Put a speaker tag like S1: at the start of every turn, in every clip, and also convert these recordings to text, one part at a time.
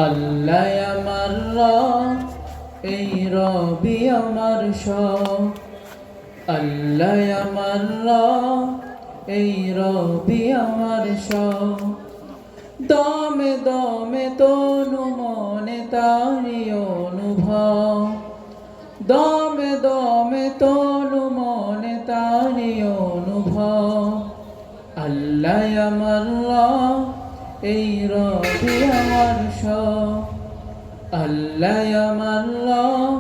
S1: আল্লাহ আমার রব, এই রবি আমার সব। আল্লাহ আমার রব, এই রবি আমার সব। দমে দমে তনু মনে তারি অনুভব, দমে দমে তনু মনে তারি অনুভব। আল্লাহ আমার রব, এই রবি আমার সব। আল্লাহ আমার রব,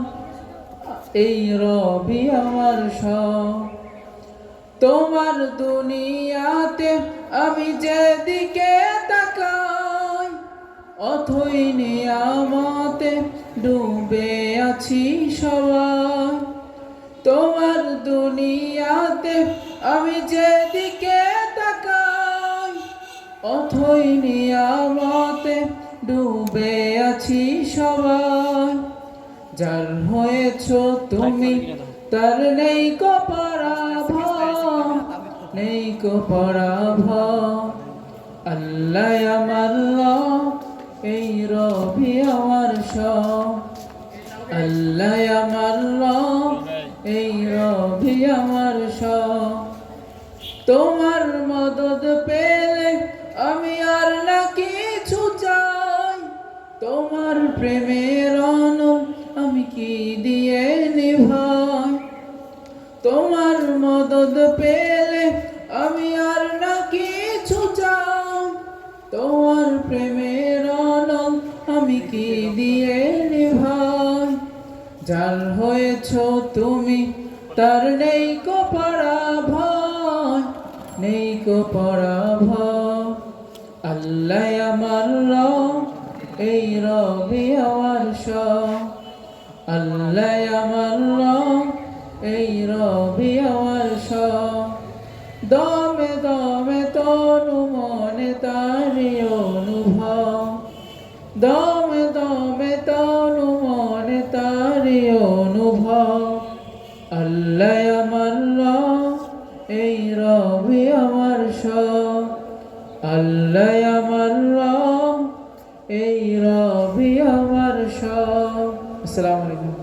S1: এই রবি আমার সব। তোমার দুনিয়াতে আমি যেদিকে তাকাই, অথই নিয়ামতে ডুবে আছি সবাই। তোমার দুনিয়াতে আমি যেদিকে তাকাই, অথই নিয়ামতে ডুবে আছি সবাই। যার হয়েছ তুমি তার নেই কো পরাভব, নেই কো পরাভব। আল্লাহ আমার রব, এই রবি আমার সব। আল্লাহ আমার রব, এই রবি আমার সব। তোমার মদদ পেলে আমি আর না কিছু চাই, তোমার প্রেমের অনল আমি কি দিয়ে নিভাই। তোমার মদদ পেলে আমি আর না কিছু চাই, তোমার প্রেমের অনল আমি কি দিয়ে নিভাই। যার হয়েছ তুমি তার নেই কো পরাভব, নেই কো পরাভব। আল্লাহ আমার রব, এই রবি আমার সব। আল্লাহ আমার রব, এই রবি আমার সব। দমে দমে তনু মনে তারি অনুভব, দমে দমে তনু মনে তারি অনুভব। আল্লাহ আমার রব, এই রবি আমার সব। আল্লাহ আমার রব, এই রবি আমার সব। আসসালামু আলাইকুম।